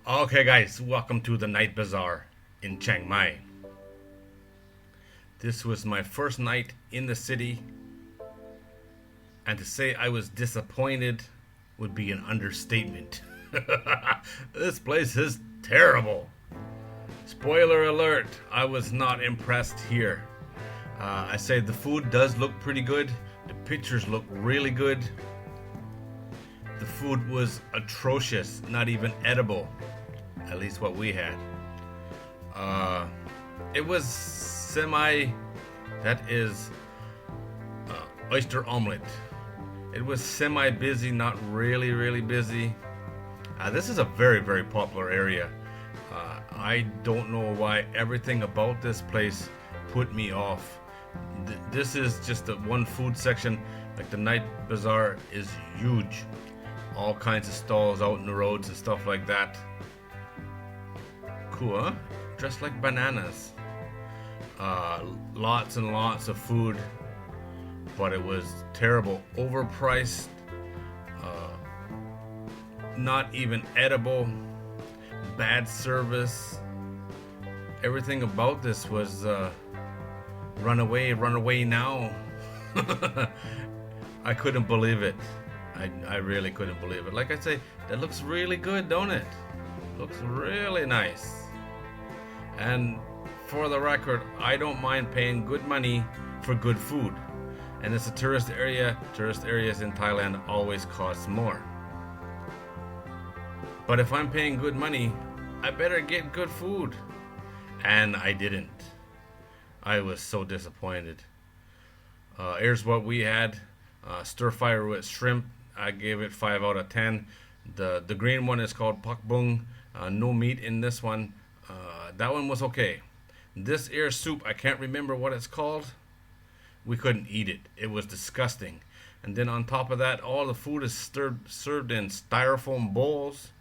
Okay, guys, welcome to the Night Bazaar in Chiang Mai. This was my first night in the city, and to say I was disappointed would be an understatement. This place is terrible. Spoiler alert, I was not impressed here. I say the food does look pretty good, the pictures look really good. The food was atrocious, not even edible, at least what we had. Uh, it was that is oyster omelet. It was semi busy, not really, really busy. This is a very, very popular area. I don't know why everything about this place put me off. This is just the one food section. Like the night bazaar is huge. All kinds of stalls out in the roads and stuff like that. Cool, huh? Dressed like bananas. Lots and lots of food, but it was terrible. Overpriced. Not even edible. Bad service. Everything about this was run away now. I couldn't believe it. I really couldn't believe it. Like I say, that looks really good, don't it? Looks really nice. And for the record, I don't mind paying good money for good food. And it's a tourist area. Tourist areas in Thailand always cost more. But if I'm paying good money, I better get good food. And I didn't. I was so disappointed. Here's what we had. Stir fry with shrimp. I gave it 5 out of 10. The green one is called pak bung. No meat in this one. That one was okay. This air soup, I can't remember what it's called. We couldn't eat it. It was disgusting. And then on top of that, all the food is served in styrofoam bowls,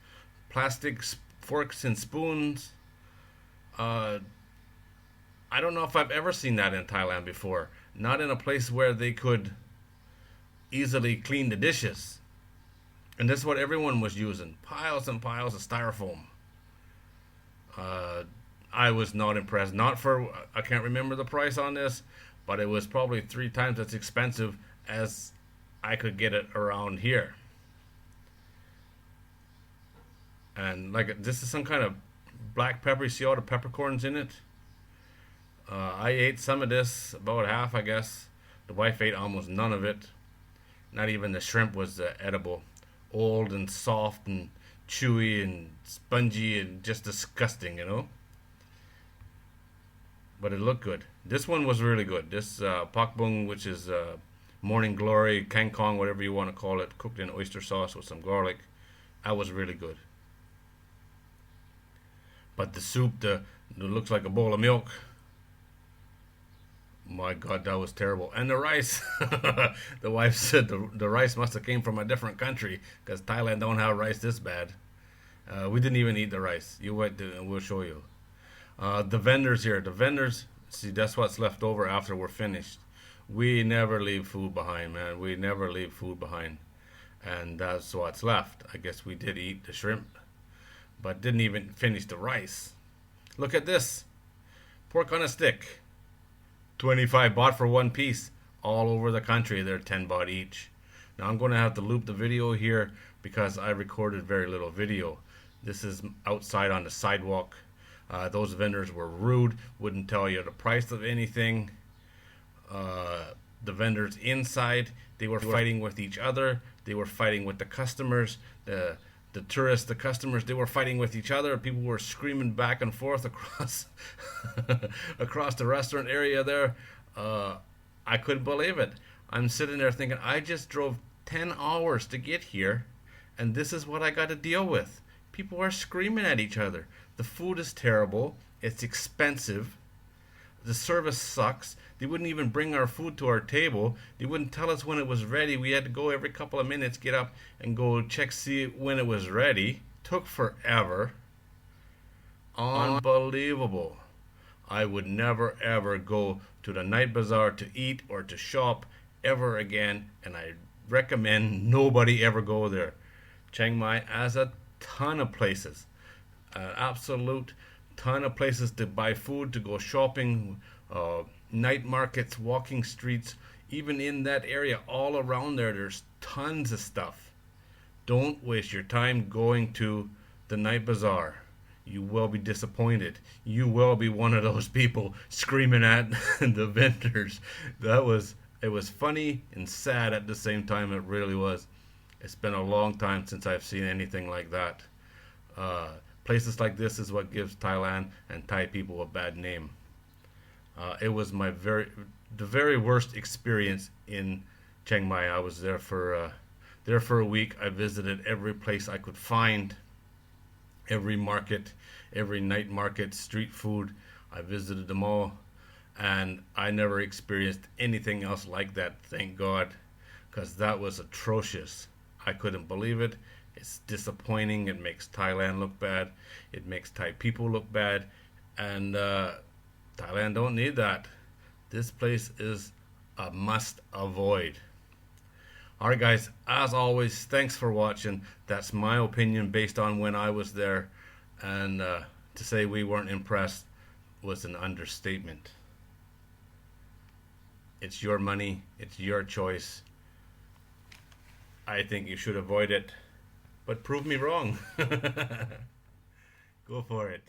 plastic forks and spoons. I don't know if I've ever seen that in Thailand before. Not in a place where they could easily clean the dishes. And this is what everyone was using. Piles and piles of styrofoam. I was not impressed. Not for, I can't remember the price on this, but it was probably 3 times as expensive as I could get it around here. And like, this is some kind of black pepper. You see all the peppercorns in it? I ate some of this, about half, I guess. The wife ate almost none of it. Not even the shrimp was edible. Old and soft and chewy and spongy and just disgusting, you know? But it looked good. This one was really good. This pak bung, which is morning glory, kangkong, whatever you want to call it, cooked in oyster sauce with some garlic. That was really good. But the soup, it looks like a bowl of milk. My God, that was terrible. And the rice, the wife said the rice must have came from a different country because Thailand don't have rice this bad. We didn't even eat the rice. You wait, and we'll show you. The vendors here, see, that's what's left over after we're finished. We never leave food behind, man. We never leave food behind. And that's what's left. I guess we did eat the shrimp, but didn't even finish the rice. Look at this. Pork on a stick. 25 baht for one piece. All over the country, they're 10 baht each. Now I'm going to have to loop the video here because I recorded very little video. This is outside on the sidewalk. Those vendors were rude, wouldn't tell you the price of anything. The vendors inside, they were fighting with each other. They were fighting with the customers. The tourists, the customers, they were fighting with each other. People were screaming back and forth across across the restaurant area there. I couldn't believe it. I'm sitting there thinking, I just drove 10 hours to get here, and this is what I got to deal with. People are screaming at each other. The food is terrible. It's expensive. The service sucks. They wouldn't even bring our food to our table. They wouldn't tell us when it was ready. We had to go every couple of minutes, get up and go check, see when it was ready. Took forever. Unbelievable. I would never ever go to the night bazaar to eat or to shop ever again, and I recommend nobody ever go there. Chiang Mai has a ton of places. An absolute ton of places to buy food, to go shopping, night markets, walking streets. Even in that area, all around there, there's tons of stuff. Don't waste your time going to the night bazaar. You will be disappointed. You will be one of those people screaming at the vendors. It was funny and sad at the same time. It really was. It's been a long time since I've seen anything like that. Uh, Places like this is what gives Thailand and Thai people a bad name. It was the very worst experience in Chiang Mai. I was there for a week. I visited every place I could find, every market, every night market, street food. I visited them all, and I never experienced anything else like that. Thank God, because that was atrocious. I couldn't believe it. It's disappointing. It makes Thailand look bad. It makes Thai people look bad, and Thailand don't need that. This place is a must avoid. Alright, guys, as always, thanks for watching. That's my opinion based on when I was there, and to say we weren't impressed was an understatement. It's your money, it's your choice. I think you should avoid it, but prove me wrong. Go for it.